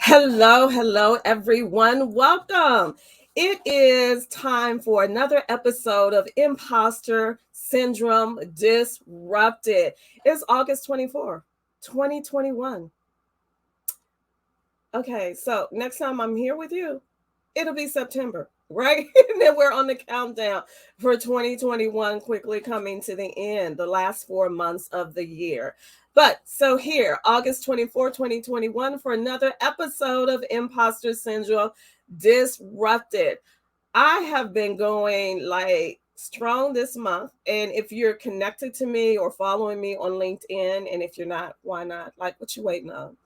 Hello, everyone. Welcome. It is time for another episode of Imposter Syndrome Disrupted. It's August 24th, 2021. Okay, so next time I'm here with you, it'll be September, right? And then we're on the countdown for 2021 quickly coming to the end, the last 4 months of the year. But so here, August 24, 2021, for another episode of Imposter Syndrome Disrupted. I have been going like strong this month. And if you're connected to me or following me on LinkedIn, and if you're not, why not? Like, what you waiting on?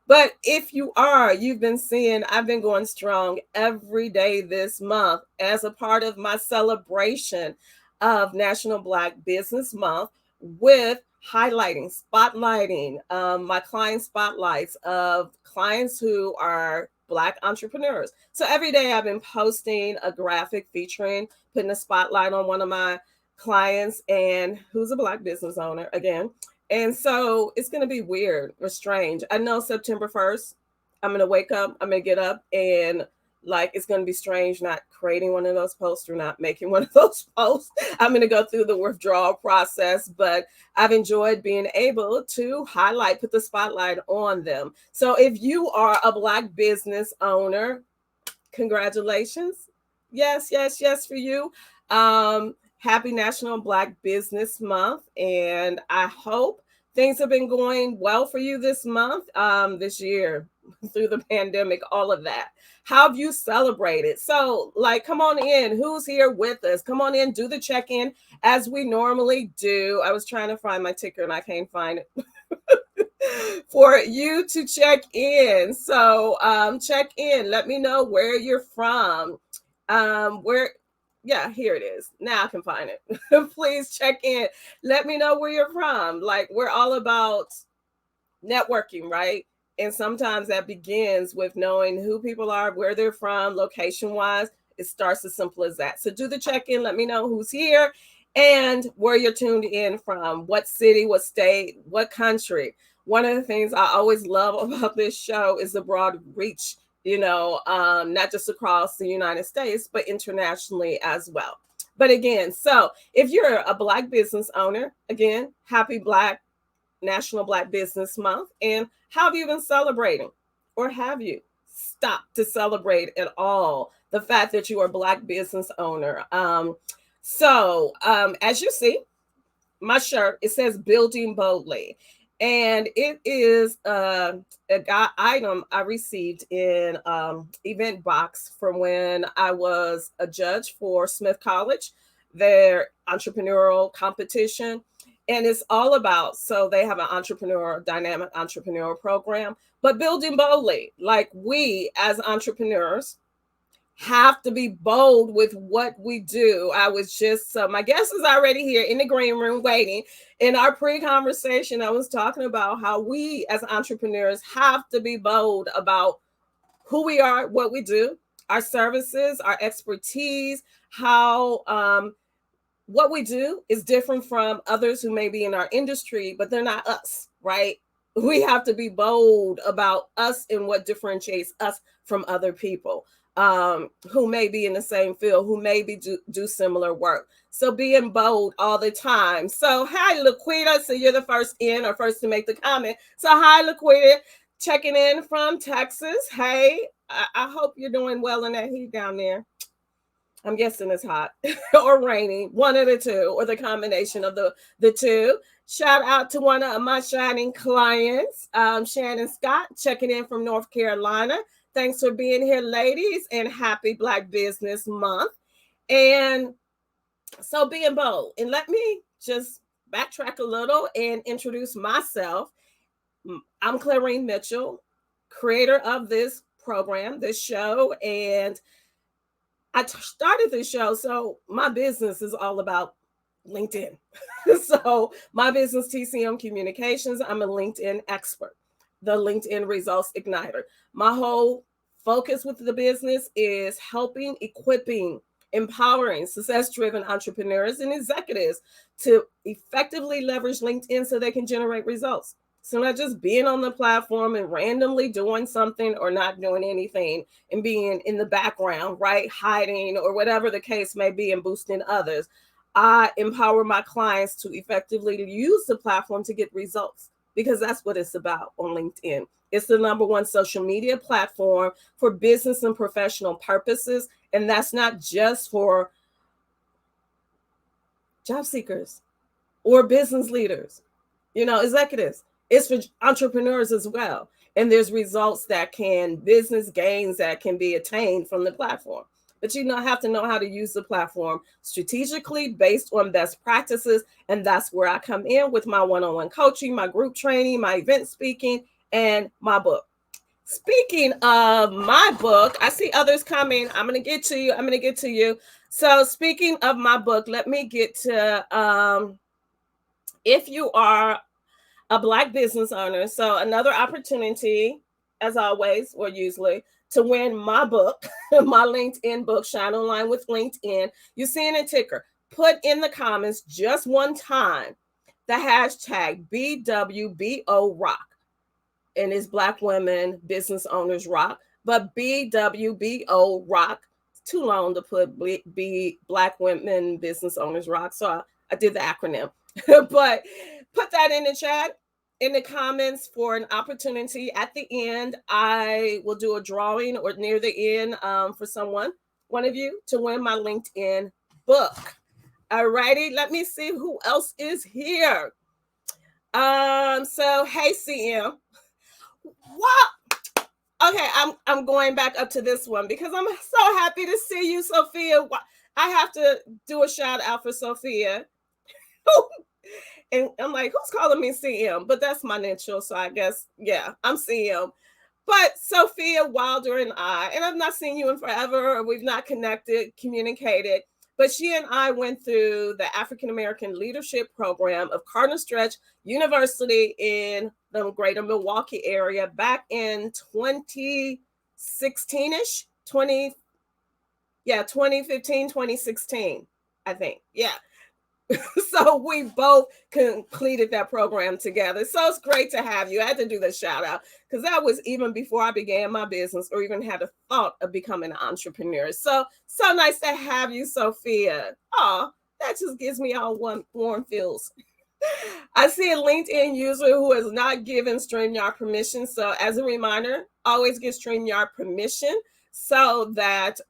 But if you are, you've been seeing I've been going strong every day this month as a part of my celebration of National Black Business Month with spotlighting my client spotlights of clients who are Black entrepreneurs. So every day I've been posting a graphic featuring, putting a spotlight on one of my clients and who's a Black business owner again. And so it's going to be weird or strange. I know September 1st, I'm going to wake up, I'm going to get up, and like it's going to be strange not creating one of those posts or not making one of those posts. I'm going to go through the withdrawal process, but I've enjoyed being able to put the spotlight on them. So if you are a Black business owner, congratulations. Yes for you. Happy National Black Business Month. And I hope things have been going well for you this month, this year, through the pandemic, all of that. How have you celebrated? So, like, come on in. Who's here with us? Come on in, do the check in as we normally do. I was trying to find my ticker and I can't find it. For you to check in. So check in. Let me know where you're from. Where Yeah, here it is. Now I can find it. Please check in. Let me know where you're from. Like we're all about networking, right? And sometimes that begins with knowing who people are, where they're from, location wise. It starts as simple as that. So do the check in. Let me know who's here and where you're tuned in from, what city, what state, what country. One of the things I always love about this show is the broad reach, not just across the United States, but internationally as well. But again, so if you're a Black business owner, again, happy National Black Business Month. And how have you been celebrating? Or have you stopped to celebrate at all the fact that you are a Black business owner? As you see, my shirt, it says Building Boldly. And it is item I received in event box from when I was a judge for Smith College, their entrepreneurial competition. And it's all about, so they have an dynamic entrepreneur program, but building boldly, like we as entrepreneurs have to be bold with what we do. I was just, my guest is already here in the green room waiting. In our pre-conversation, I was talking about how we as entrepreneurs have to be bold about who we are, what we do, our services, our expertise, how what we do is different from others who may be in our industry, but they're not us, right? We have to be bold about us and what differentiates us from other people who may be in the same field, who maybe do similar work. So being bold all the time. So hi, Laquita. So you're the first in or first to make the comment. So hi, Laquita, checking in from Texas. Hey, I hope you're doing well in that heat down there. I'm guessing it's hot or rainy, one of the two, or the combination of the two. Shout out to one of my shining clients, Shannon Scott, checking in from North Carolina. Thanks for being here, ladies, and happy Black Business Month. And so being bold. And let me just backtrack a little and introduce myself. I'm Clarene Mitchell, creator of this program, this show, and I started this show. So my business is all about LinkedIn. So my business, TCM Communications, I'm a LinkedIn expert, the LinkedIn Results Igniter. My whole focus with the business is helping, equipping, empowering success-driven entrepreneurs and executives to effectively leverage LinkedIn so they can generate results. So not just being on the platform and randomly doing something or not doing anything and being in the background, right? Hiding or whatever the case may be and boosting others. I empower my clients to effectively use the platform to get results because that's what it's about on LinkedIn. It's the number one social media platform for business and professional purposes. And that's not just for job seekers or business leaders, executives. It's for entrepreneurs as well. And there's results business gains that can be attained from the platform. But have to know how to use the platform strategically based on best practices. And that's where I come in with my one-on-one coaching, my group training, my event speaking, and my book. Speaking of my book, I see others coming. I'm going to get to you. So speaking of my book, let me get to if you are a Black business owner. So another opportunity, as always, or usually, to win my book, my LinkedIn book, Shine Online with LinkedIn. You see in a ticker. Put in the comments just one time the hashtag BWBO Rock. And it's Black women business owners rock. But BWBO Rock, it's too long to put Black women business owners rock. So I did the acronym. But put that in the chat, in the comments for an opportunity. At the end, I will do a drawing or near the end for one of you, to win my LinkedIn book. All righty, let me see who else is here. So hey CM. What? Okay, I'm going back up to this one because I'm so happy to see you, Sophia. I have to do a shout out for Sophia. And I'm like, who's calling me CM? But that's my initial, so I guess, yeah, I'm CM. But Sophia Wilder and I've not seen you in forever, or we've not communicated, but she and I went through the African American Leadership Program of Cardinal Stretch University in the greater Milwaukee area back in 2016-ish, 2015, 2016, I think. Yeah. So we both completed that program together. So it's great to have you. I had to do the shout out because that was even before I began my business or even had a thought of becoming an entrepreneur. So nice to have you, Sophia. Oh, that just gives me all warm feels. I see a LinkedIn user who has not given StreamYard permission. So as a reminder, always give StreamYard permission so that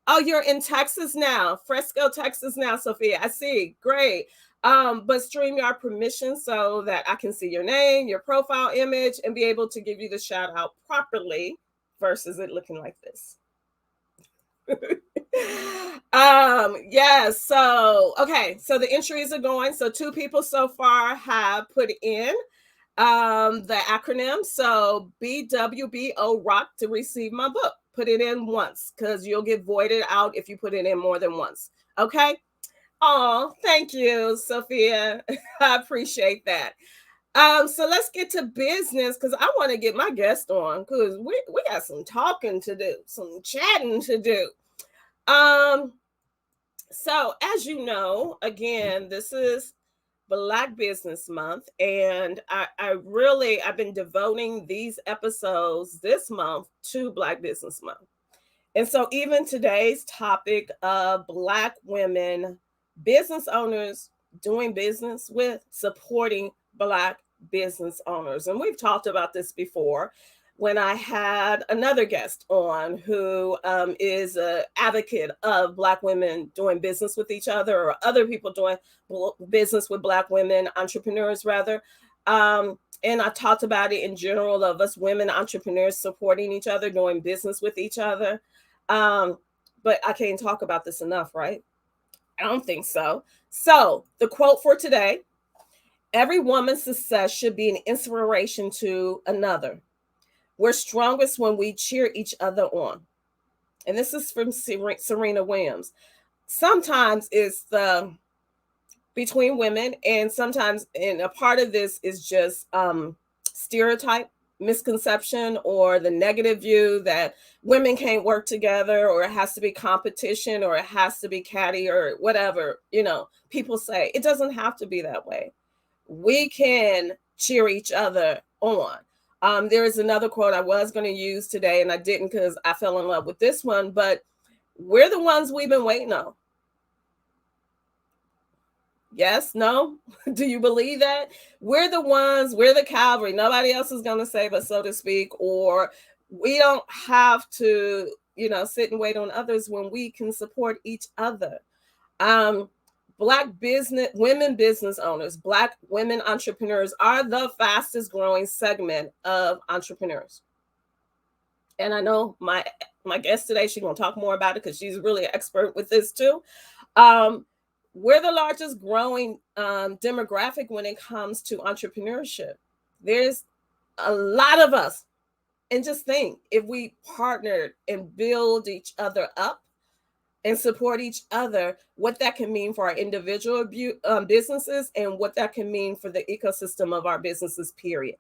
oh, you're in Texas now, Fresco, Texas now, Sophia. I see. Great. But StreamYard permission so that I can see your name, your profile image, and be able to give you the shout out properly versus it looking like this. Yes. So, okay. So the entries are going. So 2 people so far have put in the acronym. So BWBO Rock to receive my book. Put it in once because you'll get voided out if you put it in more than once. Okay. Oh, thank you, Sophia. I appreciate that. So let's get to business because I want to get my guest on because we got some talking to do, some chatting to do. So as you know, again, this is Black Business Month, and I've been devoting these episodes this month to Black Business Month. And so even today's topic of Black women business owners doing business with, supporting Black business owners. And we've talked about this before when I had another guest on who is an advocate of Black women doing business with each other, or other people doing business with Black women, entrepreneurs rather. And I talked about it in general of us women entrepreneurs supporting each other, doing business with each other. But I can't talk about this enough, right? I don't think so. So the quote for today: every woman's success should be an inspiration to another. We're strongest when we cheer each other on. And this is from Serena Williams. Sometimes it's the between women, and sometimes, and a part of this is just stereotype, misconception, or the negative view that women can't work together, or it has to be competition, or it has to be catty, or whatever, people say. It doesn't have to be that way. We can cheer each other on. There is another quote I was going to use today, and I didn't because I fell in love with this one, but we're the ones we've been waiting on. Yes, no? Do you believe that? We're the ones, we're the cavalry. Nobody else is going to save us, so to speak, or we don't have to, sit and wait on others when we can support each other. Black women business owners, Black women entrepreneurs are the fastest growing segment of entrepreneurs. And I know my guest today, she's going to talk more about it because she's really an expert with this too. We're the largest growing demographic when it comes to entrepreneurship. There's a lot of us. And just think, if we partnered and build each other up and support each other, what that can mean for our individual businesses and what that can mean for the ecosystem of our businesses, period.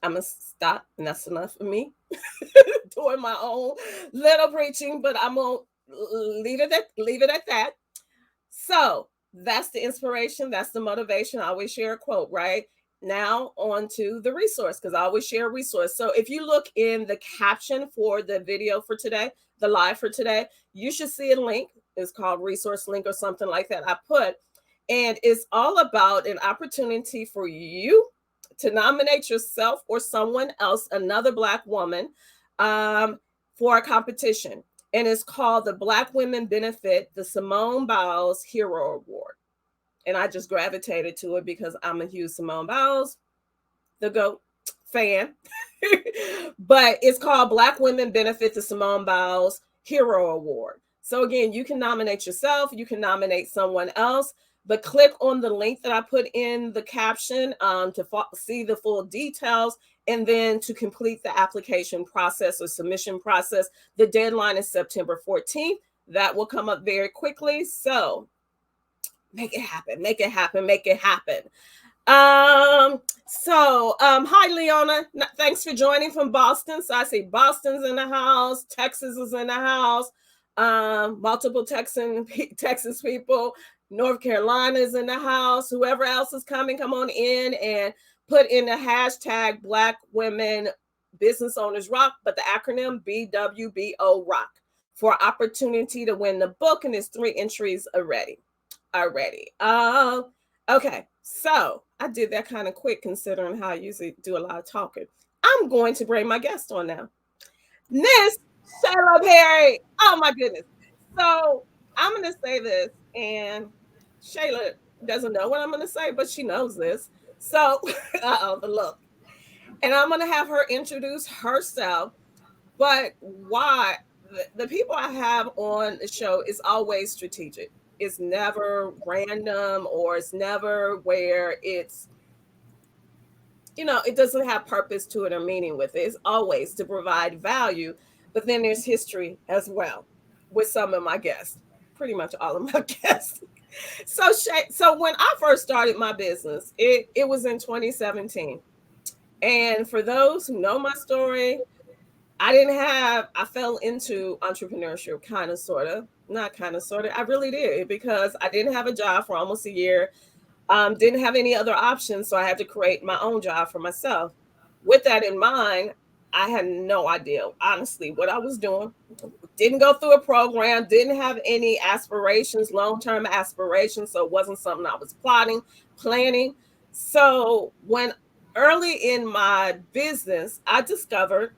I'm going to stop, and that's enough for me doing my own little preaching, but I'm going to leave it at that. So that's the inspiration. That's the motivation. I always share a quote, right? Now on to the resource, because I always share a resource. So if you look in the caption for the video for today, the live for today, you should see a link. It's called resource link or something like that I put. And it's all about an opportunity for you to nominate yourself or someone else, another Black woman, for a competition. And it's called the Black Women Benefit the Simone Biles Hero Award. And I just gravitated to it because I'm a huge Simone Biles, the GOAT fan. But it's called Black Women Benefit the Simone Biles Hero Award. So again, you can nominate yourself, you can nominate someone else, but click on the link that I put in the caption to see the full details, and then to complete the application process or submission process. The deadline is September 14th. That will come up very quickly. So make it happen, make it happen, make it happen. Hi, Leona. Thanks for joining from Boston. So I see Boston's in the house. Texas is in the house. Multiple Texas people. North Carolina is in the house. Whoever else is coming, come on in and put in the hashtag Black Women Business Owners Rock, but the acronym BWBO Rock, for opportunity to win the book. And there's 3 entries already. Okay, so I did that kind of quick considering how I usually do a lot of talking. I'm going to bring my guest on now. Miss Shayla Perry. Oh my goodness. So I'm going to say this, and Shayla doesn't know what I'm going to say, but she knows this. So, the look. And I'm going to have her introduce herself. But why? The people I have on the show is always strategic. It's never random, or it's never where it's, it doesn't have purpose to it or meaning with it. It's always to provide value. But then there's history as well with some of my guests, pretty much all of my guests. So when I first started my business, it was in 2017. And for those who know my story, I fell into entrepreneurship, I really did, because I didn't have a job for almost a year. Didn't have any other options. So I had to create my own job for myself. With that in mind, I had no idea, honestly, what I was doing. Didn't go through a program, didn't have any aspirations, long-term aspirations. So it wasn't something I was planning. So when early in my business, I discovered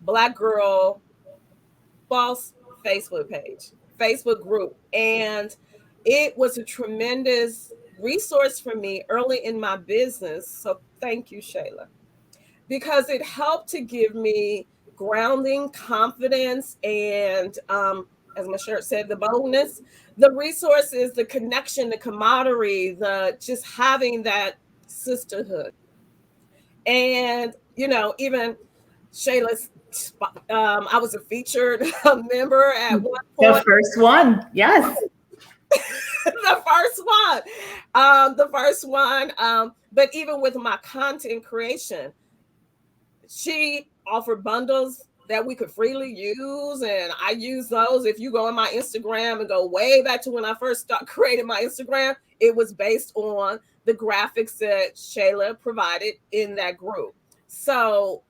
Black Girl Boss Facebook page, Facebook group. And it was a tremendous resource for me early in my business. So thank you, Shayla, because it helped to give me grounding, confidence, and as my shirt said, the boldness, the resources, the connection, the camaraderie, the just having that sisterhood. And, even Shayla's, I was a featured member at one point. The first one, yes. The first one. But even with my content creation, she offered bundles that we could freely use, and I use those. If you go on my Instagram and go way back to when I first created my Instagram, it was based on the graphics that Shayla provided in that group. So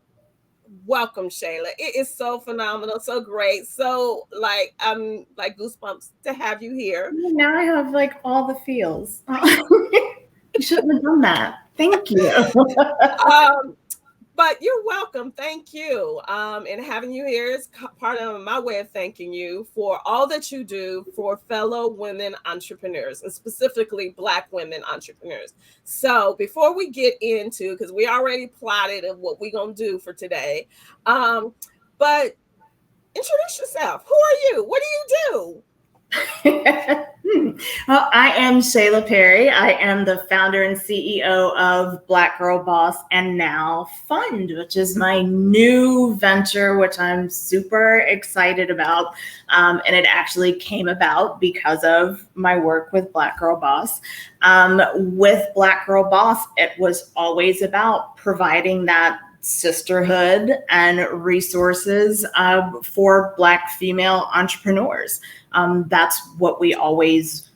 welcome, Shayla. It is so phenomenal, so great. So like I'm like goosebumps to have you here. Now I have like all the feels. You shouldn't have done that. Thank you. Um, but you're welcome. Thank you. And having you here is part of my way of thanking you for all that you do for fellow women entrepreneurs and specifically Black women entrepreneurs. So before we get into, because we already plotted of what we're going to do for today, but introduce yourself. Who are you? What do you do? Well, I am Shayla Perry. I am the founder and CEO of Black Girl Boss and Now Fund, which is my new venture, which I'm super excited about. And it actually came about because of my work with Black Girl Boss. With Black Girl Boss, it was always about providing that sisterhood and resources for Black female entrepreneurs. That's what we always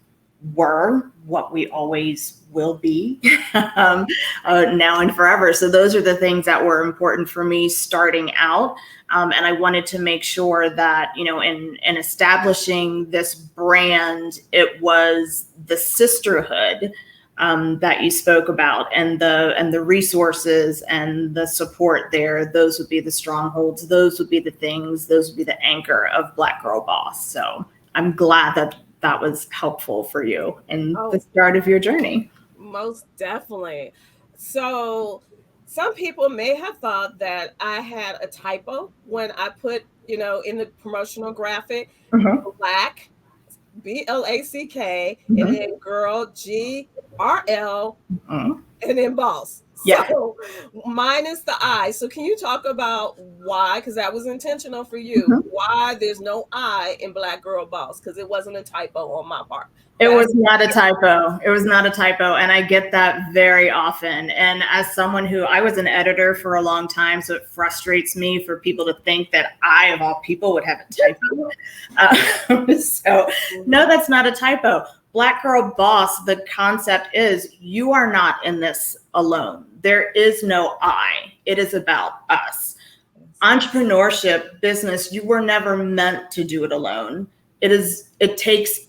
were, what we always will be now and forever. So those are the things that were important for me starting out. And I wanted to make sure that, you know, in establishing this brand, it was the sisterhood that you spoke about, and the resources and the support there. Those would be the strongholds. Those would be the things. Those would be the anchor of Black Girl Boss. So I'm glad that that was helpful for you in the start of your journey. Most definitely. So some people may have thought that I had a typo when I put, you know, in the promotional graphic, Mm-hmm. Black, BLACK, and Mm-hmm. then girl, GRL, Mm-hmm. and then boss. Yeah. So minus the I. So can you talk about why? Because that was intentional for you. Mm-hmm. Why there's no I in Black Girl Boss? Because it wasn't a typo on my part. It That's was not a typo. It was not a typo. And I get that very often. And as someone who, I was an editor for a long time, so it frustrates me for people to think that I, of all people, would have a typo. So no, that's not a typo. Black Girl Boss, the concept is you are not in this alone. There is no I. It is about us. Entrepreneurship, business, you were never meant to do it alone. It takes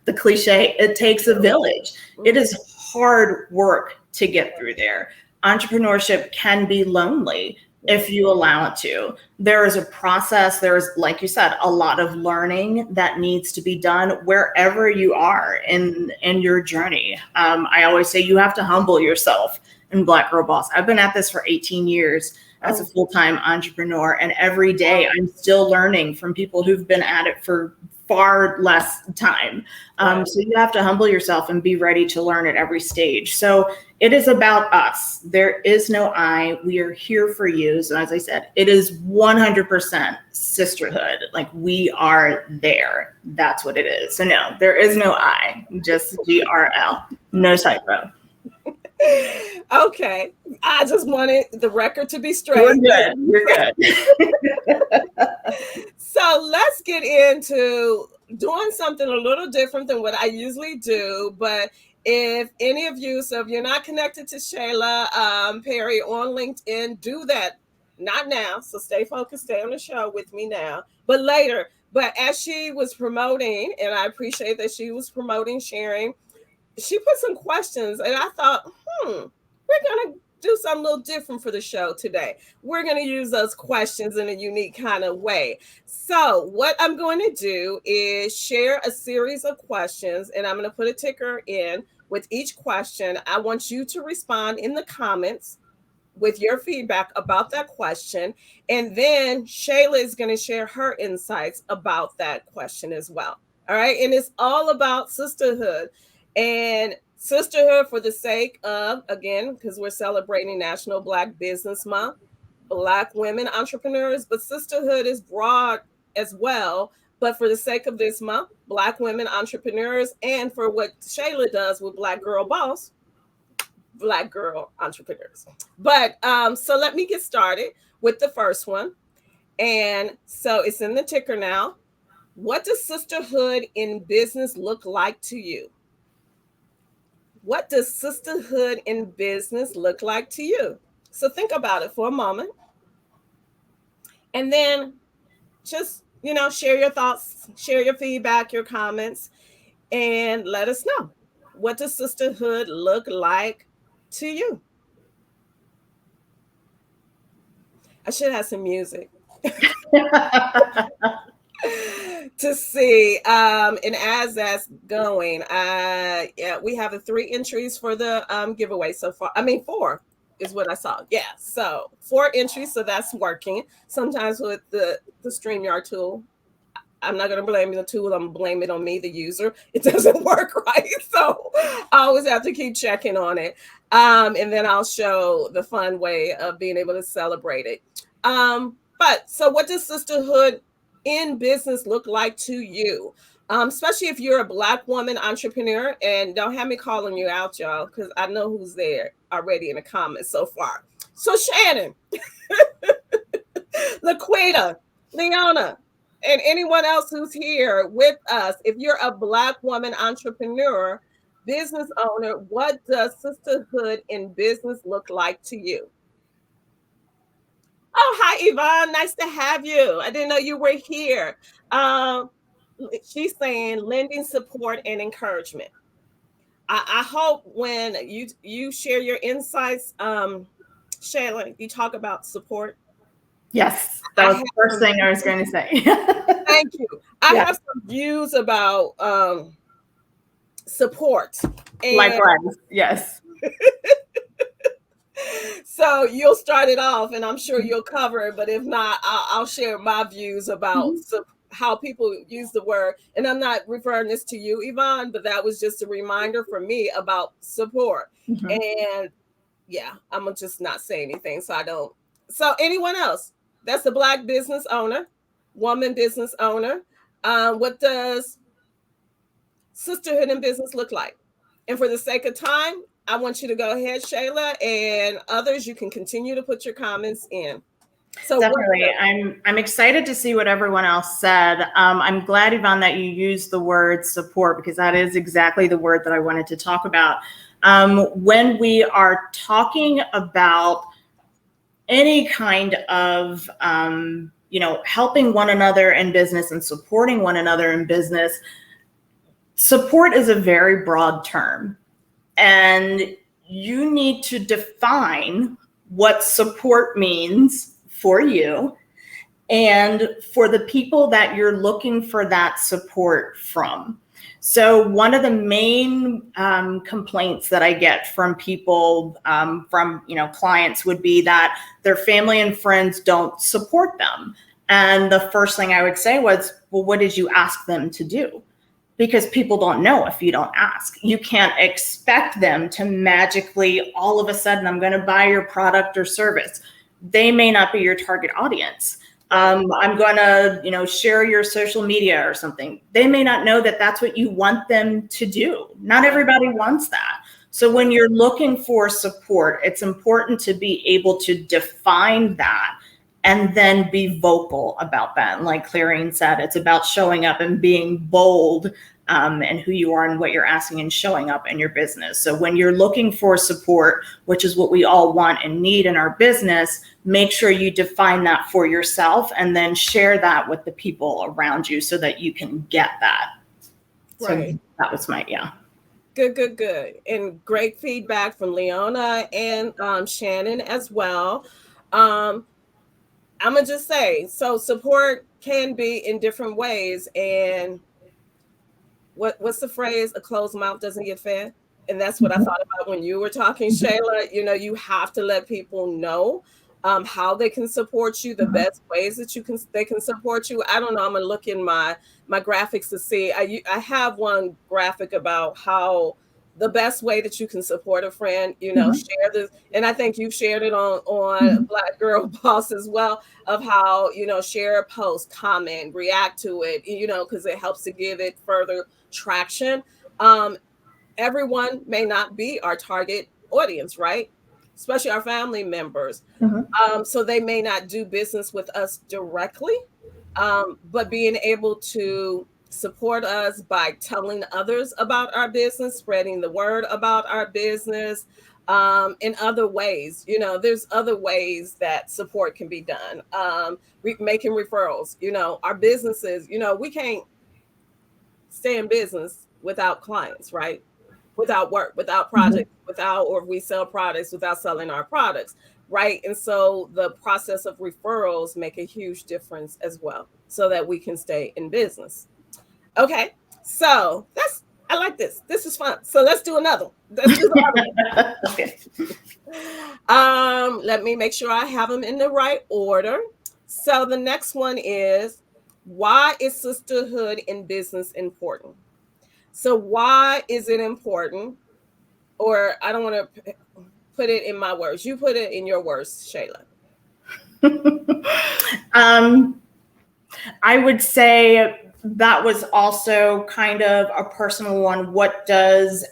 the cliche, it takes a village. It is hard work to get through there. Entrepreneurship can be lonely if you allow it to. There is a process. There's, like you said, a lot of learning that needs to be done wherever you are in your journey. I always say you have to humble yourself in Black Girl Boss. I've been at this for 18 years as a full-time entrepreneur, and every day I'm still learning from people who've been at it for far less time. So you have to humble yourself and be ready to learn at every stage. So it is about us. There is no I. We are here for you. So as I said, it is 100% sisterhood. Like we are there. That's what it is. So no, there is no I, just GRL. No typo. Okay. I just wanted the record to be straight. We're good. We're good. So let's get into doing something a little different than what I usually do. But if any of you, so if you're not connected to Shayla Perry on LinkedIn, do that. Not now. So stay focused, stay on the show with me now, but later. But as she was promoting, and I appreciate that she was promoting, sharing, she put some questions, and I thought, we're going to do something a little different for the show today. We're going to use those questions in a unique kind of way. So what I'm going to do is share a series of questions, and I'm going to put a ticker in with each question. I want you to respond in the comments with your feedback about that question. And then Shayla is going to share her insights about that question as well. All right. And it's all about sisterhood. And sisterhood for the sake of, again, because we're celebrating National Black Business Month, Black women entrepreneurs, but sisterhood is broad as well. But for the sake of this month, Black women entrepreneurs, and for what Shayla does with Black Girl Boss, Black girl entrepreneurs. But so let me get started with the first one. And so it's in the ticker now. What does sisterhood in business look like to you? What does sisterhood in business look like to you? So think about it for a moment, and then just, share your thoughts, share your feedback, your comments, and let us know. What does sisterhood look like to you? I should have some music to see. And as that's going, yeah, we have the 3 entries for the giveaway so far. I mean, 4 is what I saw. Yeah, so 4 entries, so that's working. Sometimes with the StreamYard tool, I'm not going to blame the tool. I'm going to blame it on me, the user. It doesn't work right. So I always have to keep checking on it. And then I'll show the fun way of being able to celebrate it. But so what does sisterhood in business look like to you? Especially if you're a Black woman entrepreneur, and don't have me calling you out, y'all, because I know who's there already in the comments so far. So Shannon, Laquita, Leona, and anyone else who's here with us, if you're a Black woman entrepreneur, business owner, what does sisterhood in business look like to you? Oh, hi, Yvonne. Nice to have you. I didn't know you were here. Um, she's saying lending support and encouragement. I hope when you share your insights, Shayla, you talk about support. Yes, that was the first thing I was going to say. Thank you. I have some views about support. And likewise, yes. So you'll start it off, and I'm sure you'll cover it. But if not, I'll share my views about how people use the word. And I'm not referring this to you, Yvonne, but that was just a reminder for me about support. And yeah, I'm gonna just not say anything so I don't. So anyone else that's a Black business owner, woman business owner, what does sisterhood in business look like? And for the sake of time, I want you to go ahead, Shayla, and others, you can continue to put your comments in. So definitely, I'm excited to see what everyone else said. I'm glad, Yvonne, that you used the word support, because that is exactly the word that I wanted to talk about. When we are talking about any kind of helping one another in business and supporting one another in business, support is a very broad term, and you need to define what support means for you and for the people that you're looking for that support from. So one of the main complaints that I get from people, from clients, would be that their family and friends don't support them. And the first thing I would say was, well, what did you ask them to do? Because people don't know if you don't ask. You can't expect them to magically, all of a sudden, I'm going to buy your product or service. They may not be your target audience. I'm going to, share your social media or something. They may not know that that's what you want them to do. Not everybody wants that. So when you're looking for support, it's important to be able to define that and then be vocal about that. And like Clarene said, it's about showing up and being bold and who you are and what you're asking and showing up in your business. So when you're looking for support, which is what we all want and need in our business, make sure you define that for yourself and then share that with the people around you so that you can get that. Right. So that was my, Good. And great feedback from Leona and Shannon as well. I'm gonna just say, so support can be in different ways. And what's the phrase? A closed mouth doesn't get fed. And that's what I thought about when you were talking, Shayla. You have to let people know how they can support you, the best ways that they can support you. I don't know. I'm gonna look in my graphics to see. I have one graphic about how the best way that you can support a friend, share this. And I think you've shared it on Black Girl Boss as well, of how, share a post, comment, react to it, because it helps to give it further traction. Everyone may not be our target audience, right? Especially our family members. So they may not do business with us directly, but being able to Support us by telling others about our business, spreading the word about our business, in other ways. There's other ways that support can be done. Making referrals. Our businesses. We can't stay in business without clients, right? Without work, without projects, or if we sell products without selling our products, right? And so the process of referrals make a huge difference as well, so that we can stay in business. Okay, so I like this. This is fun. So let's do another. Let's do the other one. Okay. Let me make sure I have them in the right order. So the next one is, why is sisterhood in business important? So why is it important? Or I don't want to put it in my words. You put it in your words, Shayla. I would say that was also kind of a personal one.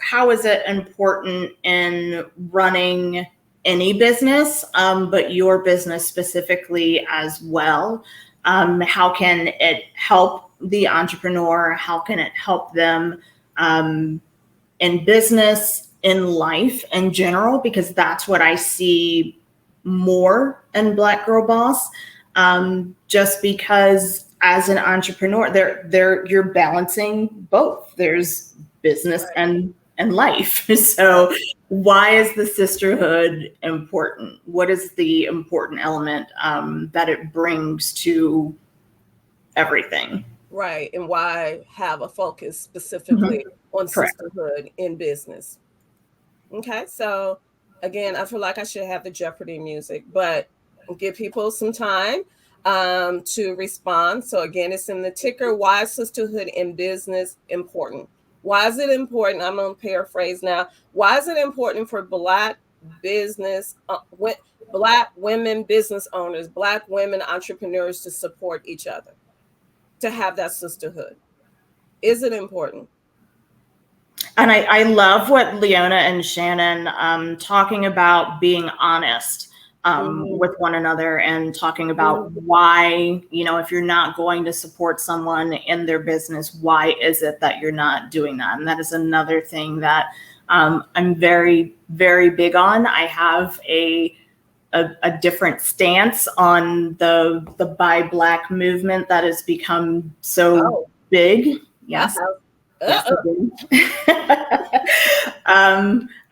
How is it important in running any business, but your business specifically as well? How can it help the entrepreneur? How can it help them in business, in life in general? Because that's what I see more in Black Girl Boss. Just because as an entrepreneur, you're balancing both. There's business and life. So why is the sisterhood important? What is the important element that it brings to everything? Right. And why have a focus specifically on sisterhood in business? Okay. So again, I feel like I should have the Jeopardy music, but give people some time to respond. So again, it's in the ticker. Why is sisterhood in business important? Why is it important? I'm going to paraphrase now. Why is it important for Black business, Black women business owners, Black women entrepreneurs to support each other, to have that sisterhood? Is it important? And I love what Leona and Shannon talking about being honest with one another, and talking about why, if you're not going to support someone in their business, why is it that you're not doing that? And that is another thing that I'm very, very big on. I have a different stance on the Buy Black movement that has become so big. Yes. Yes,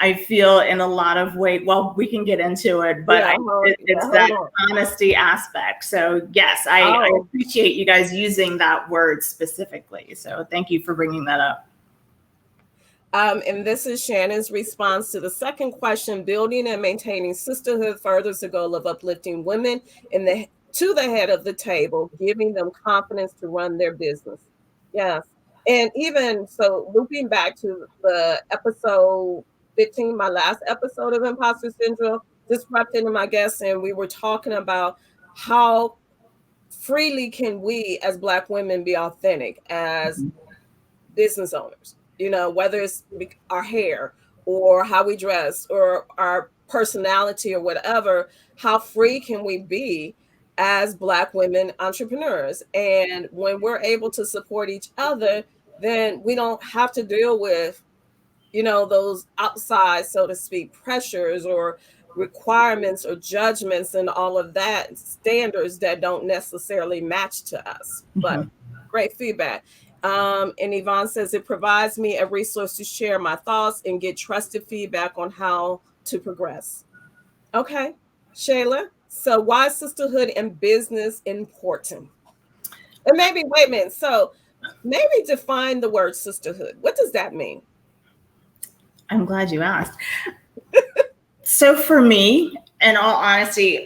I feel in a lot of ways, well, we can get into it, but it's that honesty aspect. So yes, I appreciate you guys using that word specifically. So thank you for bringing that up. And this is Shannon's response to the second question. Building and maintaining sisterhood furthers the goal of uplifting women to the head of the table, giving them confidence to run their business. Yes. And even so, looping back to the episode 15, my last episode of Imposter Syndrome Disrupted, and my guests, and we were talking about how freely can we as Black women be authentic as business owners, whether it's our hair or how we dress or our personality or whatever. How free can we be as Black women entrepreneurs? And when we're able to support each other, then we don't have to deal with, those outside, so to speak, pressures or requirements or judgments and all of that, standards that don't necessarily match to us. But great feedback. And Yvonne says, it provides me a resource to share my thoughts and get trusted feedback on how to progress. Okay, Shayla. So why is sisterhood in business important? And maybe, wait a minute. So maybe define the word sisterhood. What does that mean? I'm glad you asked. So for me, in all honesty,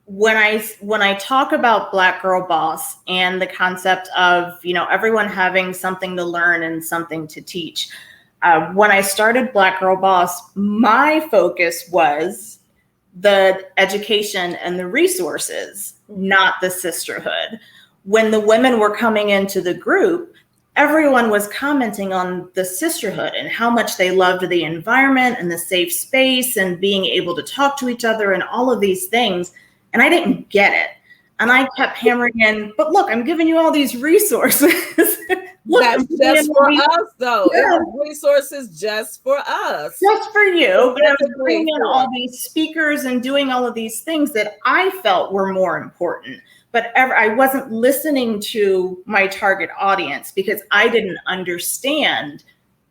when I talk about Black Girl Boss and the concept of, everyone having something to learn and something to teach, when I started Black Girl Boss, my focus was the education and the resources, not the sisterhood. When the women were coming into the group, everyone was commenting on the sisterhood and how much they loved the environment and the safe space and being able to talk to each other and all of these things. And I didn't get it. And I kept hammering in, but look, I'm giving you all these resources. Look, that's just for us, though. Yeah. Resources just for us. Just for you. But I was bringing in all these speakers and doing all of these things that I felt were more important. But I wasn't listening to my target audience because I didn't understand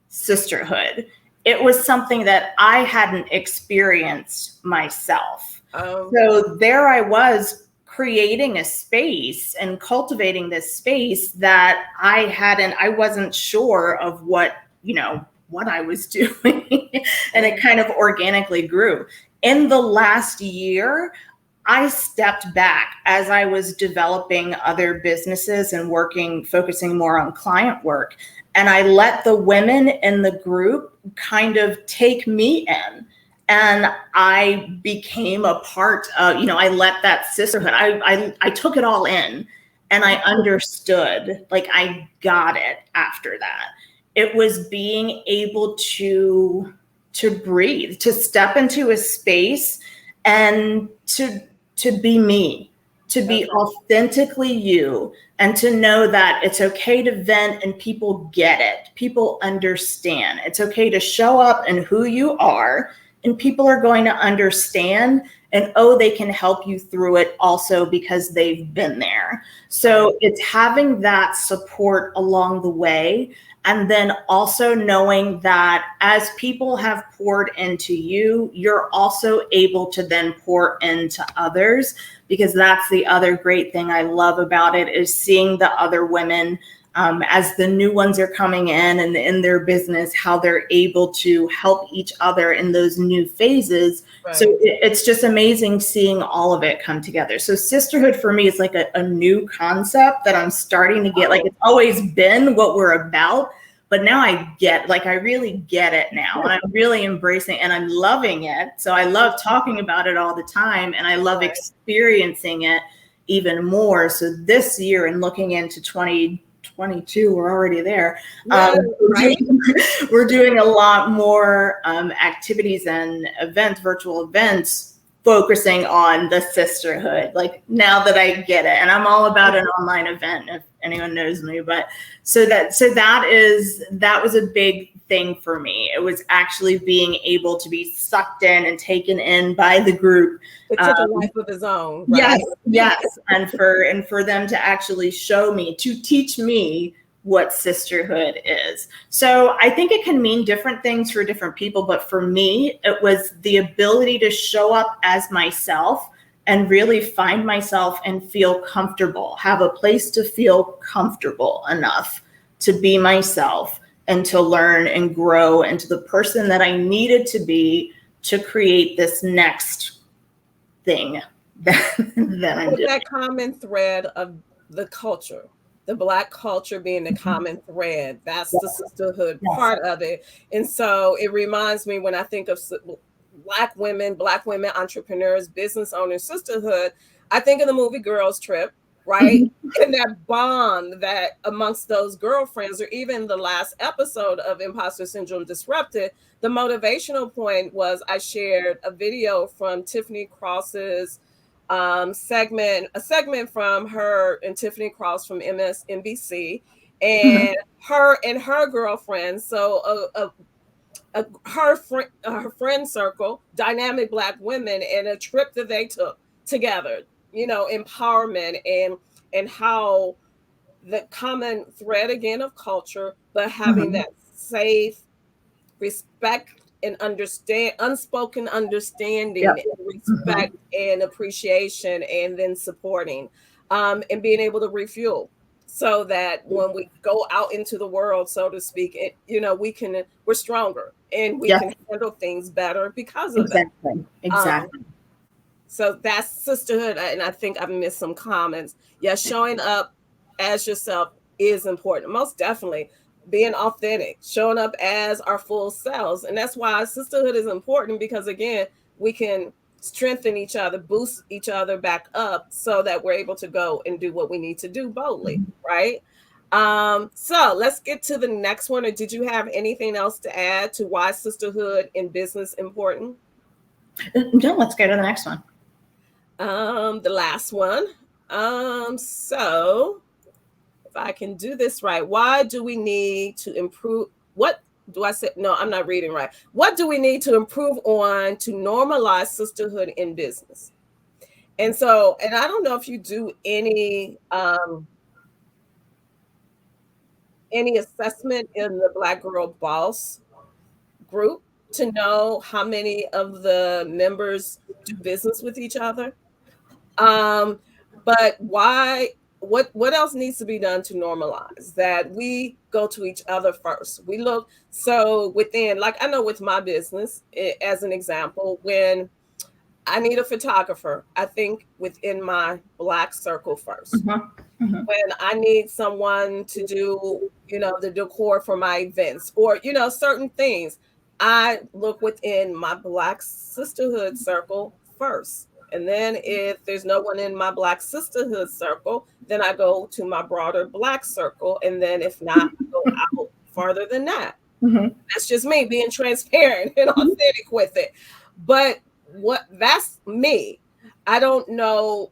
sisterhood. It was something that I hadn't experienced myself. So there I was, creating a space and cultivating this space that I wasn't sure of what I was doing. And it kind of organically grew. In the last year, I stepped back as I was developing other businesses and focusing more on client work. And I let the women in the group kind of take me in. And I became a part of, I let that sisterhood, I took it all in and I understood, like I got it after that. It was being able to breathe, to step into a space and to be me, to be authentically you, and to know that it's okay to vent and people get it. People understand. It's okay to show up and who you are. And people are going to understand, and they can help you through it also because they've been there. So it's having that support along the way. And then also knowing that as people have poured into you, you're also able to then pour into others, because that's the other great thing I love about it, is seeing the other women as the new ones are coming in and in their business, how they're able to help each other in those new phases. Right. So it's just amazing seeing all of it come together. So sisterhood for me is like a new concept that I'm starting to get. Like, it's always been what we're about, but now I really get it now. And I'm really embracing and I'm loving it. So I love talking about it all the time, and I love experiencing it even more. So this year and looking into 2022, we're already there. We're doing a lot more activities and virtual events, focusing on the sisterhood. Like, now that I get it, and I'm all about an online event, if anyone knows me. But that was a big thing for me. It was actually being able to be sucked in and taken in by the group. It took a life of its own. Right? Yes. And for them to actually show me, to teach me what sisterhood is. So I think it can mean different things for different people. But for me, it was the ability to show up as myself and really find myself and feel comfortable, have a place to feel comfortable enough to be myself and to learn and grow into the person that I needed to be to create this next thing that I'm doing. That common thread of the culture, the Black culture being the common thread, that's the sisterhood part of it. And so it reminds me, when I think of Black women entrepreneurs, business owners, sisterhood, I think of the movie Girls Trip, right? And that bond that amongst those girlfriends, or even the last episode of Imposter Syndrome Disrupted, the motivational point was I shared a video from Tiffany Cross's a segment from her and Tiffany Cross from MSNBC, and her girlfriend. So her friend circle, dynamic Black women, and a trip that they took together, empowerment and how the common thread again of culture, but having that safe respect and unspoken understanding, and respect and appreciation, and then supporting, and being able to refuel, so that when we go out into the world, so to speak, we're stronger and we can handle things better because of that. Exactly. So that's sisterhood. And I think I've missed some comments. Showing up as yourself is important. Most definitely. Being authentic, showing up as our full selves. And that's why sisterhood is important, because again, we can strengthen each other, boost each other back up, so that we're able to go and do what we need to do boldly, right? So let's get to the next one. Or did you have anything else to add to why sisterhood in business important? No, let's go to the next one. The last one. So if I can do this right, why do we need to improve? What do I say? No, I'm not reading right. What do we need to improve on to normalize sisterhood in business? And so, and I don't know if you do any assessment in the Black Girl Boss group to know how many of the members do business with each other. Um, but why? What else needs to be done to normalize that we go to each other first? We look so within, like I know with my business, as an example, when I need a photographer, I think within my Black circle first. When I need someone to do, the decor for my events or, certain things, I look within my Black sisterhood circle first. And then if there's no one in my Black sisterhood circle, then I go to my broader Black circle. And then if not, I go out farther than that. That's just me being transparent and authentic with it. But that's me. I don't know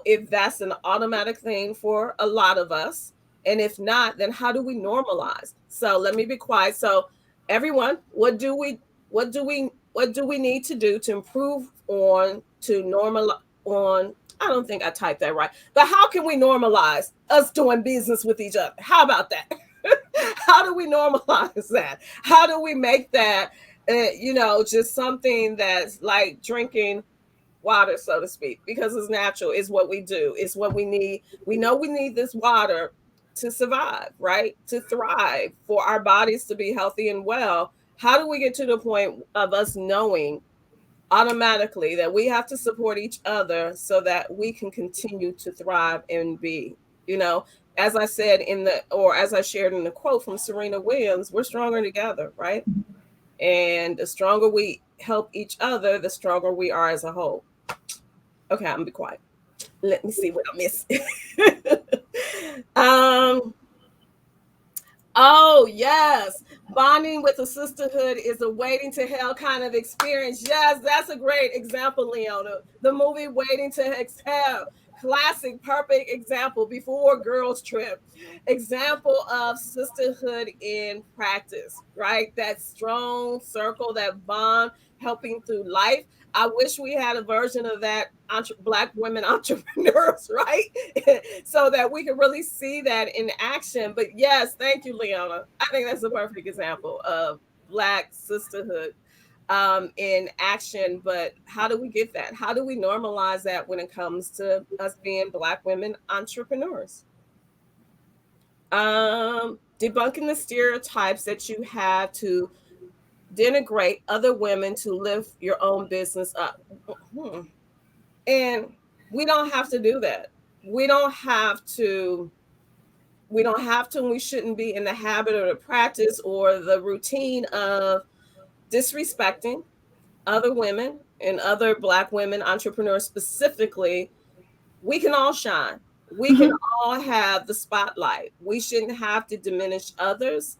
if that's an automatic thing for a lot of us. And if not, then how do we normalize? So let me be quiet. So everyone, what do we need to do to improve on to normalize on? I don't think I typed that right. But how can we normalize us doing business with each other? How about that? How do we normalize that? How do we make that just something that's like drinking water, so to speak, because it's natural, it's what we do, it's what we need. We know we need this water to survive, right? To thrive, for our bodies to be healthy and well. How do we get to the point of us knowing automatically that we have to support each other so that we can continue to thrive and be, as I said as I shared in the quote from Serena Williams, we're stronger together, right? And the stronger we help each other, the stronger we are as a whole. Okay, I'm gonna be quiet. Let me see what I missed. Oh yes, bonding with a sisterhood is a waiting to hell kind of experience. Yes, that's a great example, Leona. The movie Waiting to Exhale. Classic, perfect example. Before Girls Trip, example of sisterhood in practice, right? That strong circle, that bond, helping through life. I wish we had a version of that, Black women entrepreneurs, right? So that we could really see that in action. But yes, thank you, Leona. I think that's a perfect example of Black sisterhood in action. But how do we get that? How do we normalize that when it comes to us being Black women entrepreneurs? Debunking the stereotypes that you have to denigrate other women to lift your own business up. And we don't have to do that. We don't have to, and we shouldn't be in the habit or the practice or the routine of disrespecting other women and other Black women entrepreneurs specifically. We can all shine. We can all have the spotlight. We shouldn't have to diminish others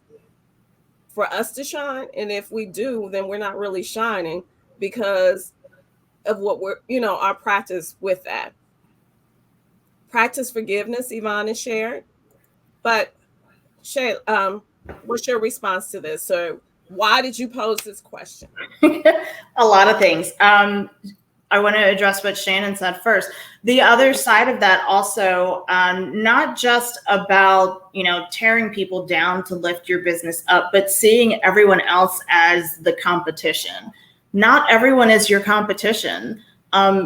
for us to shine. And if we do, then we're not really shining because of what we're, our practice with that. Practice forgiveness, Yvonne has shared. But Shayla, what's your response to this? So why did you pose this question? A lot of things. I want to address what Shannon said first. The other side of that also, not just about, tearing people down to lift your business up, but seeing everyone else as the competition. Not everyone is your competition.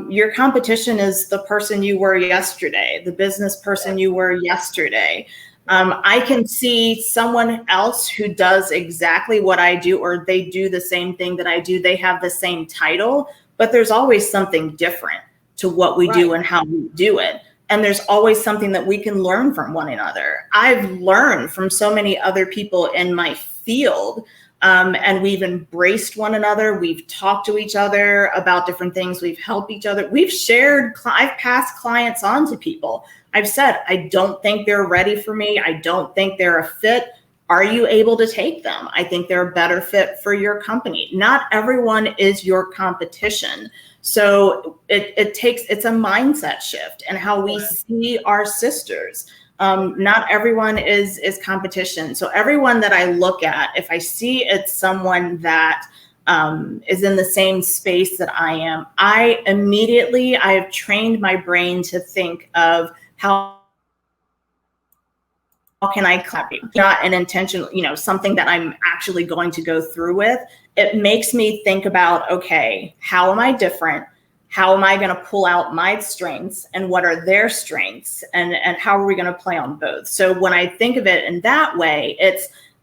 Your competition is the person you were yesterday, the business person you were yesterday. I can see someone else who does exactly what I do, or they do the same thing that I do. They have the same title, but there's always something different to what we do and how we do it. And there's always something that we can learn from one another. I've learned from so many other people in my field, and we've embraced one another. We've talked to each other about different things. We've helped each other. We've shared, I've passed clients on to people. I've said, I don't think they're ready for me. I don't think they're a fit. Are you able to take them? I think they're a better fit for your company. Not everyone is your competition. So it's a mindset shift and how we see our sisters. Not everyone is competition. So everyone that I look at, if I see it's someone that is in the same space that I am, I have trained my brain to think of how can I copy? Not an intentional, something that I'm actually going to go through with. It makes me think about, okay, how am I different? How am I going to pull out my strengths and what are their strengths? And how are we going to play on both? So when I think of it in that way,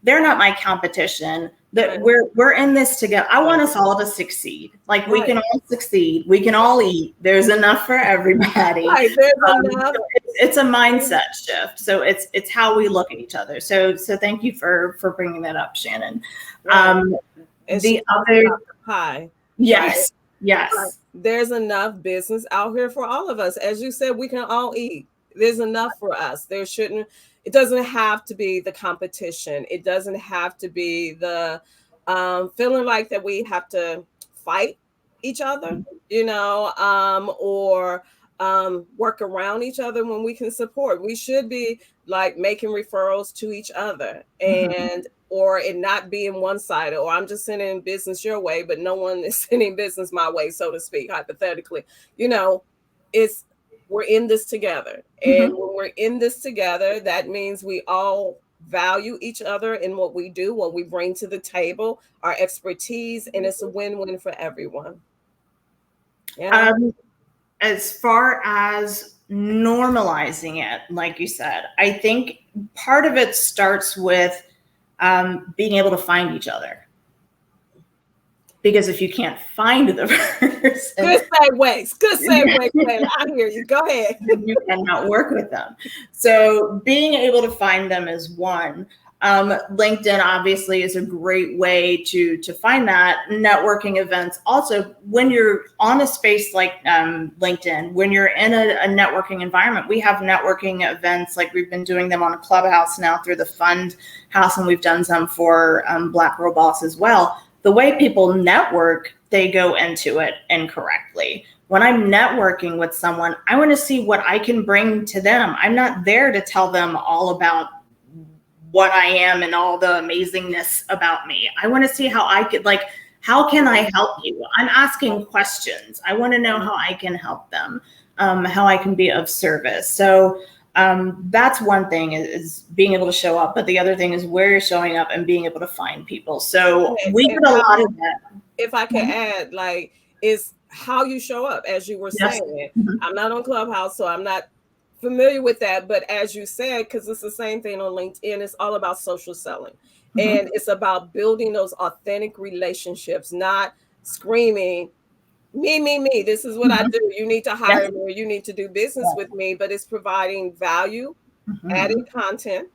they're not my competition. That we're in this together. I want us all to succeed. Like we can all succeed. We can all eat. There's enough for everybody. Right, there's enough. It's a mindset shift. So it's how we look at each other. So thank you for bringing that up, Shannon. The other pie. Yes. Right? Yes. There's enough business out here for all of us. As you said, we can all eat. There's enough for us. It doesn't have to be the competition. It doesn't have to be the feeling like that we have to fight each other, or work around each other when we can support. We should be like making referrals to each other and or it not being one-sided, or I'm just sending business your way, but no one is sending business my way, so to speak, hypothetically. We're in this together. And when we're in this together, that means we all value each other in what we do, what we bring to the table, our expertise, and it's a win-win for everyone. Yeah. As far as normalizing it, like you said, I think part of it starts with being able to find each other. Because if you can't find the person, good segue. I hear you. Go ahead. You cannot work with them. So being able to find them is one. LinkedIn obviously is a great way to find that. Networking events also, when you're on a space like LinkedIn, when you're in a networking environment, we have networking events, like we've been doing them on a Clubhouse now through the Fund House, and we've done some for Black Girl Boss as well. The way people network, they go into it incorrectly. When I'm networking with someone, I want to see what I can bring to them. I'm not there to tell them all about what I am and all the amazingness about me. I want to see how I could, how can I help you? I'm asking questions. I want to know how I can help them, how I can be of service. So that's one thing, is being able to show up. But the other thing is where you're showing up and being able to find people. So we did a lot of that. If I can add, is how you show up, as you were saying. I'm not on Clubhouse, so I'm not familiar with that. But as you said, because it's the same thing on LinkedIn, it's all about social selling. And it's about building those authentic relationships, not screaming, me, this is what I do. You need to hire me, or you need to do business with me. But it's providing value, added content,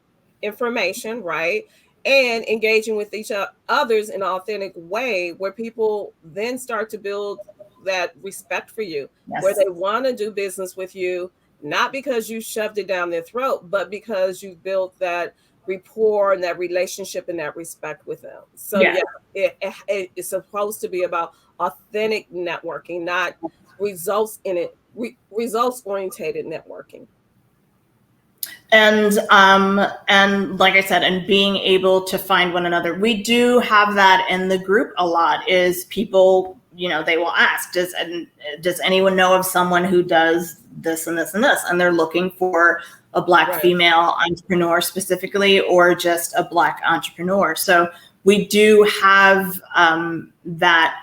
information, right? And engaging with each others in an authentic way, where people then start to build that respect for you, where they want to do business with you, not because you shoved it down their throat, but because you built that rapport and that relationship and that respect with them. So it's supposed to be about authentic networking, not results orientated networking. And like I said, and being able to find one another. We do have that in the group a lot, is people, they will ask, does anyone know of someone who does this and this and this? And they're looking for a Black female entrepreneur specifically, or just a Black entrepreneur. So we do have that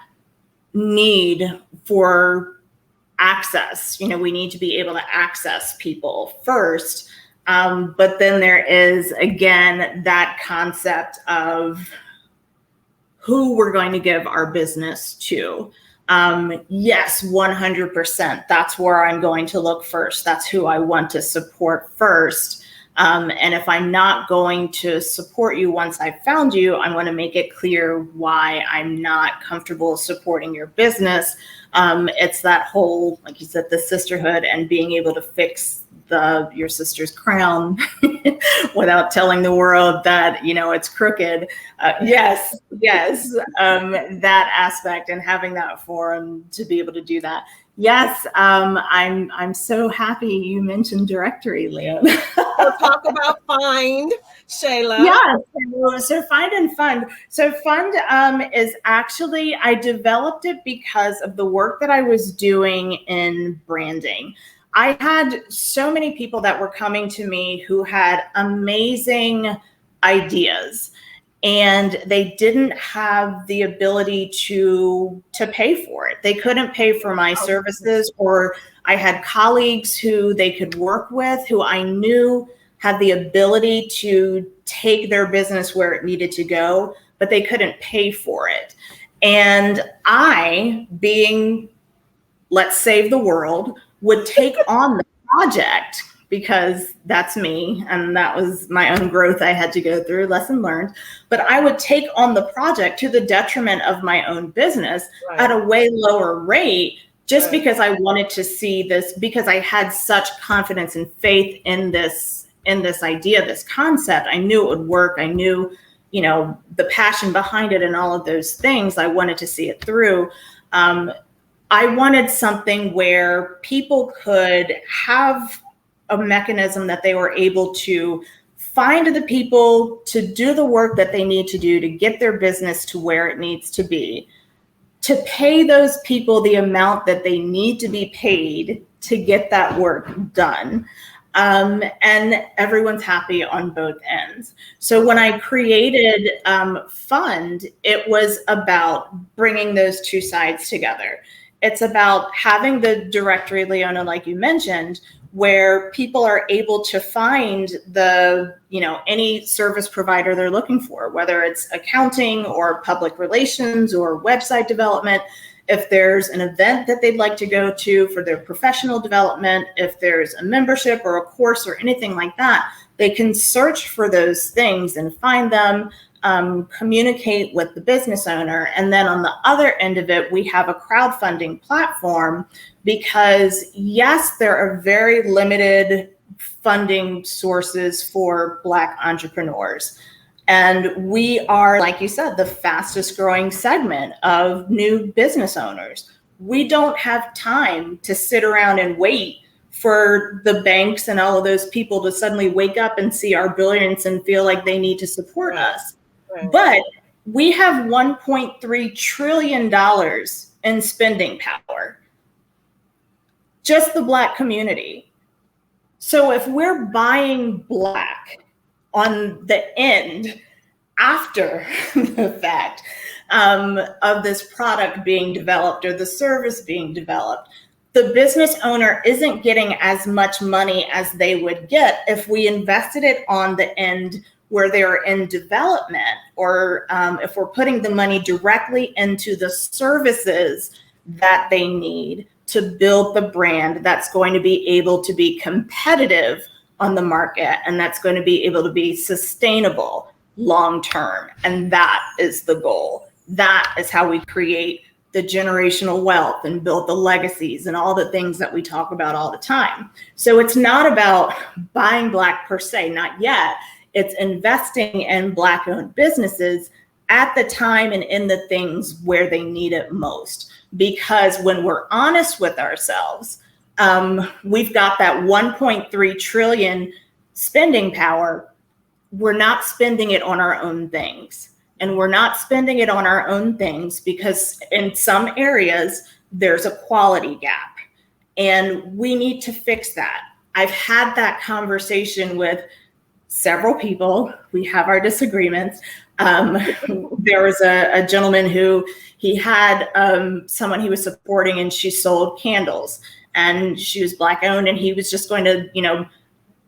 need for access. We need to be able to access people first. But then there is, again, that concept of who we're going to give our business to. Yes, 100%. That's where I'm going to look first. That's who I want to support first. And if I'm not going to support you once I've found you, I'm going to make it clear why I'm not comfortable supporting your business. It's that whole, like you said, the sisterhood and being able to fix your sister's crown without telling the world that, it's crooked. Yes, that aspect, and having that forum to be able to do that. Yes, I'm so happy you mentioned directory, Leon. So talk about Find, Shayla. Yeah, so Find and Fund. So Fund is actually, I developed it because of the work that I was doing in branding. I had so many people that were coming to me who had amazing ideas, and they didn't have the ability to pay for it. They couldn't pay for my services, or I had colleagues who they could work with who I knew had the ability to take their business where it needed to go, but they couldn't pay for it. And I, being, let's save the world, would take on the project, because that's me, and that was my own growth I had to go through, lesson learned. But I would take on the project to the detriment of my own business at a way lower rate, just because I wanted to see this, because I had such confidence and faith in this idea, this concept. I knew it would work. I knew, the passion behind it and all of those things. I wanted to see it through. I wanted something where people could have a mechanism that they were able to find the people to do the work that they need to do to get their business to where it needs to be, to pay those people the amount that they need to be paid to get that work done. And everyone's happy on both ends. So when I created Fund, it was about bringing those two sides together. It's about having the directory, Leona, like you mentioned, where people are able to find any service provider they're looking for, whether it's accounting or public relations or website development. If there's an event that they'd like to go to for their professional development, if there's a membership or a course or anything like that, they can search for those things and find them, communicate with the business owner. And then on the other end of it, we have a crowdfunding platform, because yes, there are very limited funding sources for Black entrepreneurs. And we are, like you said, the fastest growing segment of new business owners. We don't have time to sit around and wait for the banks and all of those people to suddenly wake up and see our brilliance and feel like they need to support us. But we have $1.3 trillion in spending power, just the Black community. So if we're buying Black on the end, after the fact of this product being developed or the service being developed, the business owner isn't getting as much money as they would get if we invested it on the end where they're in development, or if we're putting the money directly into the services that they need to build the brand that's going to be able to be competitive on the market, and that's going to be able to be sustainable long term. And that is the goal. That is how we create the generational wealth and build the legacies and all the things that we talk about all the time. So it's not about buying Black per se, not yet. It's investing in Black owned businesses at the time and in the things where they need it most. Because when we're honest with ourselves, we've got that 1.3 trillion spending power. We're not spending it on our own things. And we're not spending it on our own things because in some areas, there's a quality gap. And we need to fix that. I've had that conversation with several people. We have our disagreements. There was a gentleman who he had someone he was supporting, and she sold candles, and she was Black owned, and he was just going to,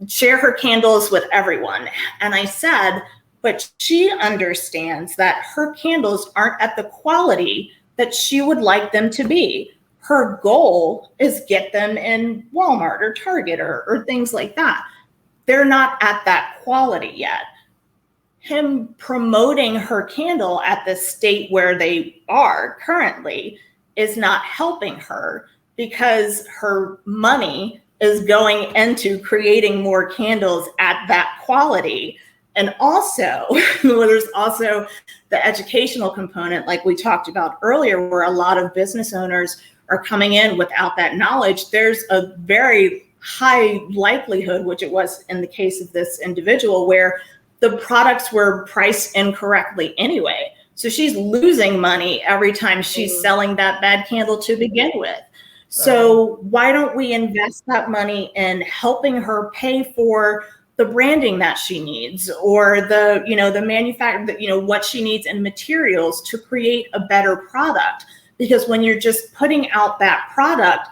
share her candles with everyone. And I said, but she understands that her candles aren't at the quality that she would like them to be. Her goal is get them in Walmart or Target or things like that. They're not at that quality yet. Him promoting her candle at the state where they are currently is not helping her, because her money is going into creating more candles at that quality. And also, there's also the educational component, like we talked about earlier, where a lot of business owners are coming in without that knowledge. There's a very high likelihood, which it was in the case of this individual, where the products were priced incorrectly anyway. So she's losing money every time she's selling that bad candle to begin with. So why don't we invest that money in helping her pay for the branding that she needs, or the, the manufacture, what she needs in materials to create a better product? Because when you're just putting out that product,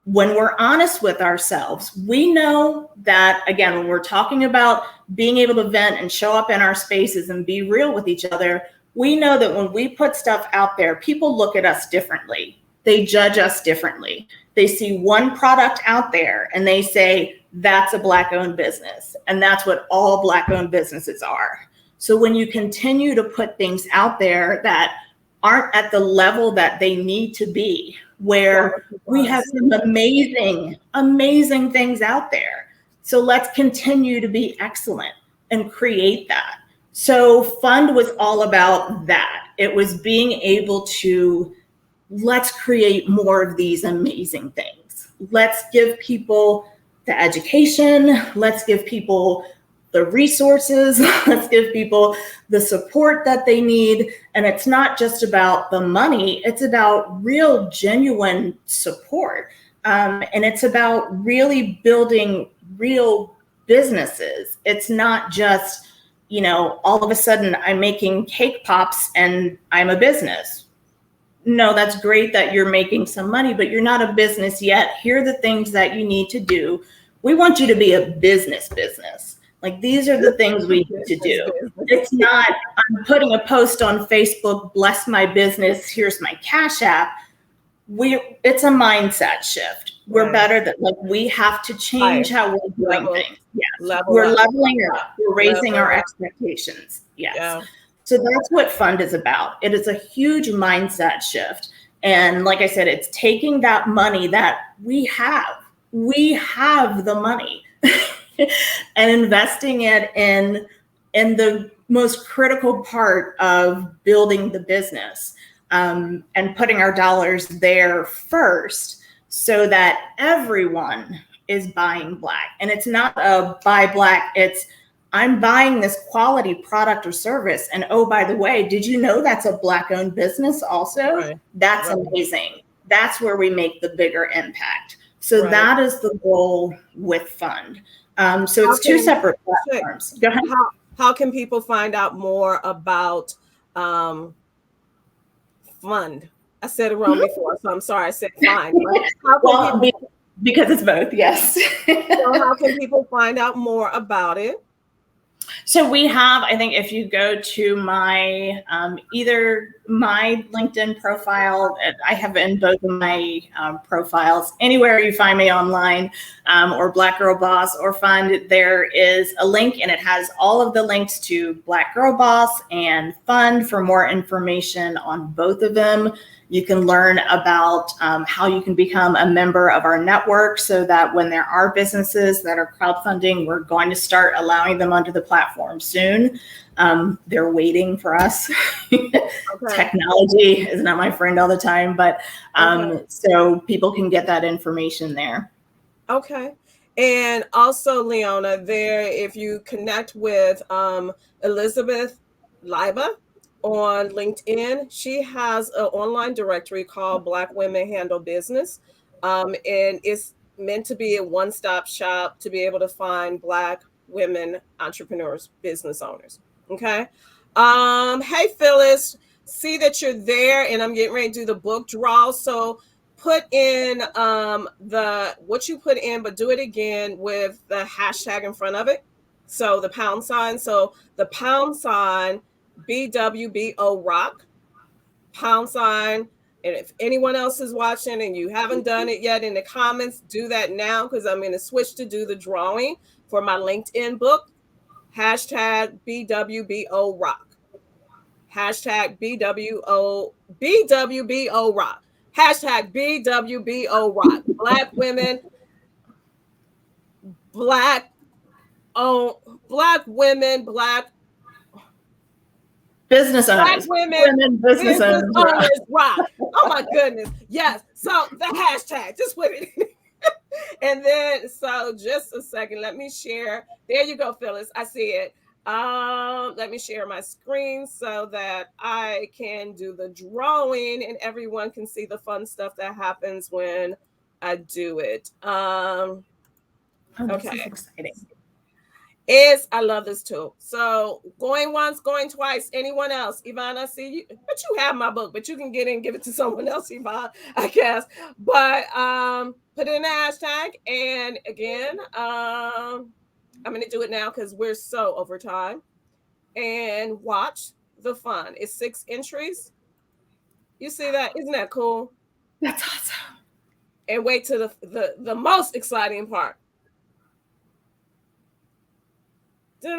when we're honest with ourselves, we know that, again, when we're talking about being able to vent and show up in our spaces and be real with each other, we know that when we put stuff out there, people look at us differently. They judge us differently. They see one product out there and they say, that's a Black-owned business. And that's what all Black-owned businesses are. So when you continue to put things out there that aren't at the level that they need to be, where we have some amazing, amazing things out there. So let's continue to be excellent and create that. So Fund was all about that. It was being able to, let's create more of these amazing things. Let's give people the education. Let's give people the resources. Let's give people the support that they need. And it's not just about the money. It's about real, genuine support. And it's about really building real businesses. It's not just, all of a sudden I'm making cake pops and I'm a business. No, that's great that you're making some money, but you're not a business yet. Here are the things that you need to do. We want you to be a business. Like, these are the things we need to do. It's not, I'm putting a post on Facebook, bless my business, here's my Cash App. It's a mindset shift. We're better than, we have to change how we're doing things. Yes. We're leveling up. We're raising our expectations. Yes. Yeah. So that's what Fund is about. It is a huge mindset shift. And like I said, it's taking that money that we have the money and investing it in the most critical part of building the business, and putting our dollars there first so that everyone is buying Black. And it's not a buy Black, it's I'm buying this quality product or service. And oh, by the way, did you know that's a Black-owned business also? Right. That's amazing. That's where we make the bigger impact. So that is the goal with Fund. So it's two separate platforms. Go ahead. How can people find out more about Fund? I said it wrong before, so I'm sorry. I said Fund. Because it's both, yes. So how can people find out more about it? So we have, I think if you go to my, either my LinkedIn profile, I have in both of my profiles, anywhere you find me online, or Black Girl Boss or Fund, there is a link and it has all of the links to Black Girl Boss and Fund for more information on both of them. You can learn about how you can become a member of our network so that when there are businesses that are crowdfunding, we're going to start allowing them onto the platform soon. They're waiting for us. Technology is not my friend all the time, but so people can get that information there. Okay. And also, Leona, there, if you connect with Elizabeth Leiba on LinkedIn, she has an online directory called Black Women Handle Business. And it's meant to be a one-stop shop to be able to find Black women entrepreneurs, business owners. Okay. Hey, Phyllis, see that you're there and I'm getting ready to do the book draw. So put in what you put in, but do it again with the hashtag in front of it. So the pound sign. So the pound sign BWBO rock, pound sign. And if anyone else is watching and you haven't done it yet in the comments, do that now, because I'm going to switch to do the drawing for my LinkedIn book. Hashtag BWBO rock. Hashtag BWBO rock. Hashtag BWBO rock. Black women Black Black women, Business owners. women Business business owners. owners rock. Oh my goodness. Yes. So the hashtag, just put it in. And then, so just a second, let me share. There you go, Phyllis. I see it. Let me share my screen so that I can do the drawing and everyone can see the fun stuff that happens when I do it. This Okay. is exciting. I love this tool. So going once, going twice. Anyone else? Yvonne, I see you, but you have my book, but you can get in and give it to someone else, Yvonne, I guess. But put in a hashtag. And again, I'm gonna do it now because we're so over time. And watch the fun. It's 6 entries. You see that? Isn't that cool? That's awesome. And wait to the most exciting part. What?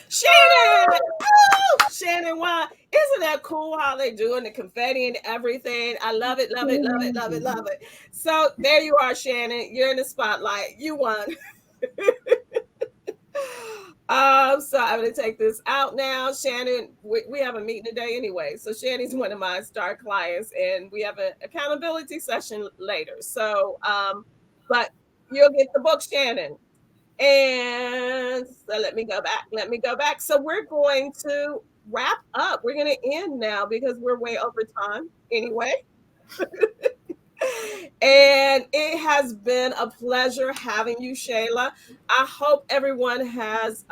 Shannon! Oh, Shannon, why? Isn't that cool how they doing the confetti and everything? I love it, love it, love it, love it, love it. So there you are, Shannon. You're in the spotlight. You won. So I'm gonna take this out now. Shannon, we have a meeting today anyway. So Shannon's one of my star clients, and we have an accountability session later. So but you'll get the book, Shannon. And so let me go back. Let me go back. So we're going to wrap up. We're going to end now because we're way over time anyway. And it has been a pleasure having you, Shayla. I hope everyone has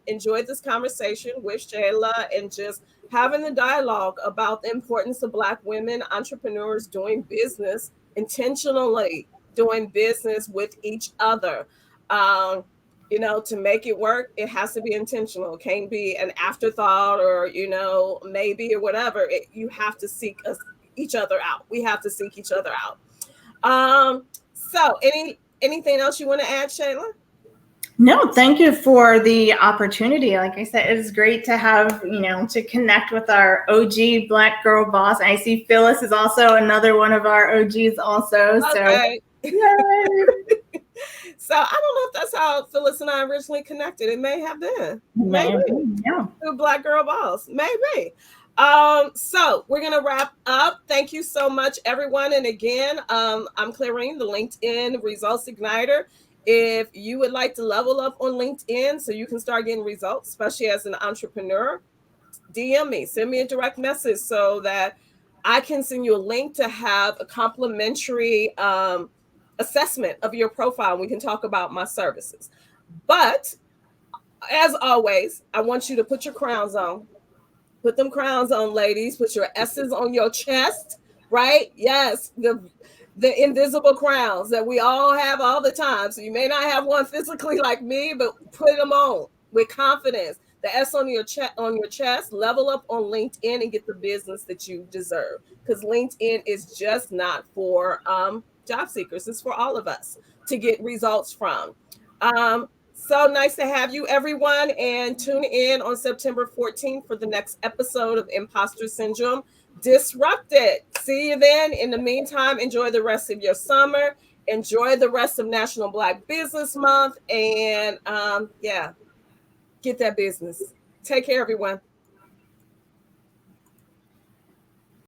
enjoyed this conversation with Shayla and just having the dialogue about the importance of Black women entrepreneurs doing business intentionally, doing business with each other. Um, to make it work, it has to be intentional. It can't be an afterthought or, maybe or whatever. You have to seek each other out. We have to seek each other out. So anything else you want to add, Shayla? No, thank you for the opportunity. Like I said, it is great to have, to connect with our OG Black girl boss. I see Phyllis is also another one of our OGs also. Okay. So, yay. So I don't know if that's how Phyllis and I originally connected. It may have been. Maybe. Yeah. Through Black Girl Boss. Maybe. So we're gonna wrap up. Thank you so much, everyone. And again, I'm Clarene, the LinkedIn Results Igniter. If you would like to level up on LinkedIn so you can start getting results, especially as an entrepreneur, DM me, send me a direct message so that I can send you a link to have a complimentary assessment of your profile. And we can talk about my services. But as always, I want you to put your crowns on. Put them crowns on, ladies. Put your S's on your chest, right? Yes, the invisible crowns that we all have all the time. So you may not have one physically like me, but put them on with confidence. The S on your chest, level up on LinkedIn and get the business that you deserve. Because LinkedIn is just not for job seekers. It's for all of us to get results from. So nice to have you, everyone, and tune in on September 14th for the next episode of Imposter Syndrome Disrupted. See you then. In the meantime, enjoy the rest of your summer. Enjoy the rest of National Black Business Month. And get that business. Take care, everyone.